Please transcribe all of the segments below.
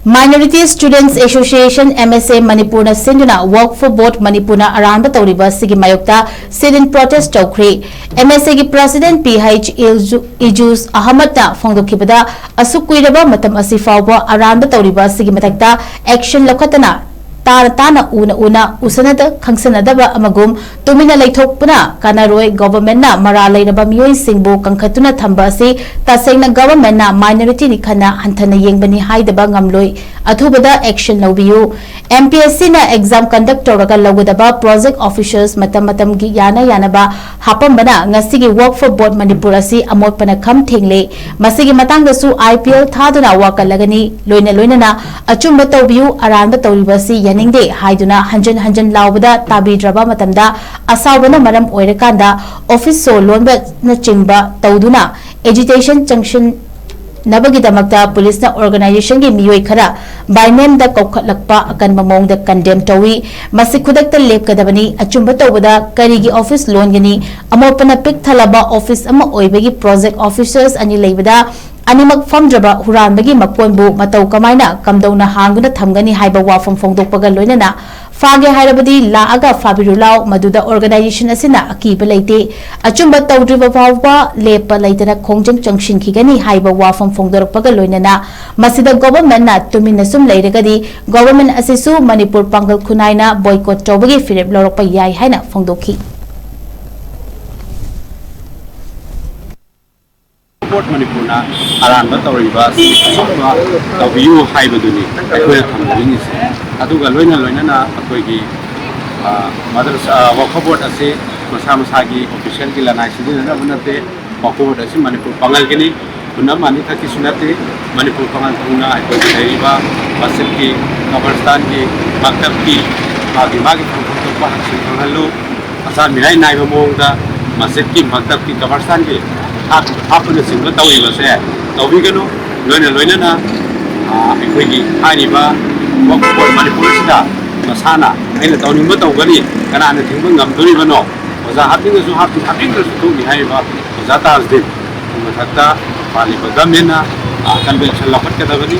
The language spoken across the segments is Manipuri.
Minorities Students Association MSA Manipur na Sinduna Waqf Board Manipur na Aranba Touriba Asigi MAYOKTA sit-in protest TOUKHRE MSA gi President PH Ijuz Ahmad na phongdokhibada asuk kuiraba matam asi fawba Aranba Touriba Asigi matakta action lokhatana Tana una usanada khangsanadaba amagum tumina laithokpuna kanaroi government na mara lairaba mioi singbu kangkhatuna thamba asi tasengna government na minority ni khana hanthana yengbani haidaba ngamloi athubada action lobiyu MPSC na exam conduct toraga logadaba project officials matam gi yanaba hapambana ngasigi work for board Manipur asi amotpana kham thengle masigi matangdasu IPL thaduna wakalagani loina na achumba tobiyu Aranba Touriba asi ning haiduna hanjan laubada tabidraba matamda asawbana maram oirakanda office so lonba na chingba tawduna agitation junction nabagidamakta police na organization gi miyoi khara by name da kokhatlakpa akanba mong da condemn tawi masi khudakta lepkadabani achumba tawbada karigi office loan gani amopana pik thalaba office ama oibagi project officers ani leibada Animak famdraba huranbagi makonbu matau kamaina kamdona hanguna thamgani haiba wafam phongdokpaga loinana fage hairabadi laaga fabirulau maduda organization asina akiba leite achumba tawdriba fawba lepa leitana khongjang junction khigani haiba wafam phongdorpaga loinana masida government na tumina sum leiragadi government asisu Manipur pangal khunaina boycott tawbagi firep lorokpa yai haina phongdokhi Manipur na Aranba Touriba Asigi Tawiyu haibaduni akoy thamdini se aduga loina na akoygi madrasa Waqf board ase masa-masagi official ki lanai sidina bunate Waqf board ase Manipur pangal gini bunna mani thaki sunate Manipur pangal thuna akoy deriba masjid ki kabristan ki maktab ki magi to pahasin hangalu asa mirai nai mongda masjid ki maktab ki kabristan ki hapuna singba tawiba se tawiganu loina na aikoigi hariba Waqf board Manipur sida masana aina tawningba tawgani kanana thingba ngamdoribano oza hapingasu hapingasu tuni hariba oza tarsdin mathakta paliba gamena convention lakhatkadabani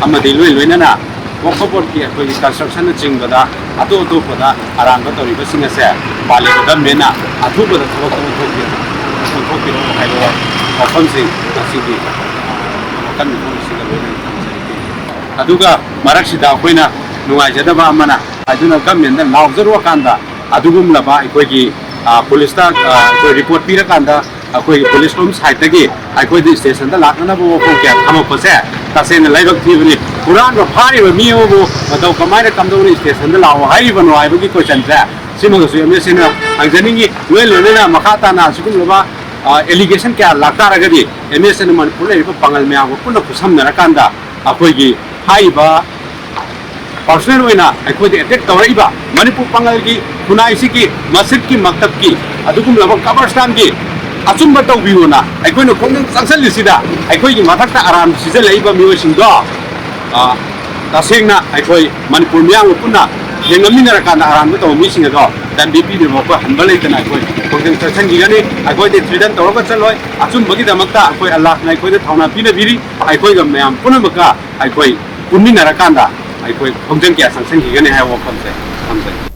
amadi loina na Waqf board ki aikoigi construction na jingbada ato pada Aranba Touriba singa se paliba gamena athubada thabak thokki Kopi no hai lo ofam sing asigi kan no sing lo na aduga marak sida koina nuai jada ba mana aduna government na lawzaro kanda adugum laba ikoi police ta ko report pira kanda akoi police room side tagi akoi di station da lakna bo ko kya thama pose ta sen laibak thibni puran ro phari ba mi bo matau kamaina kamdoni station da law hai bano ai bi question ja simaga su MSC na angjaningi loina makata na sukun laba allegation kya lakta ragadi MSC na Manipur leiba pangal meyam puna kusamnara kanda akoigi haiba personal oina akoi attack tawraiba Manipur pangal gi kunai siki masjid ki maktab ki adugum laba kabristan gi achumba tawbiuna akoi no khongdang sangsal lisida akoi gi mathakta aram sija leiba miyo singdo tasengna akoi Manipur meyam puna yengamina kana Aranba tawmi singa do dan BP de mo ko hanbalai kana akoi khongdang sangsal gi gani akoi de tridan tawra chaloi achum bagi damakta akoi Allah na akoi de thawna pina biri akoi ga meyam puna maka akoi punmina rakanda akoi khongdang kya sangsal gi gani ha wo khamse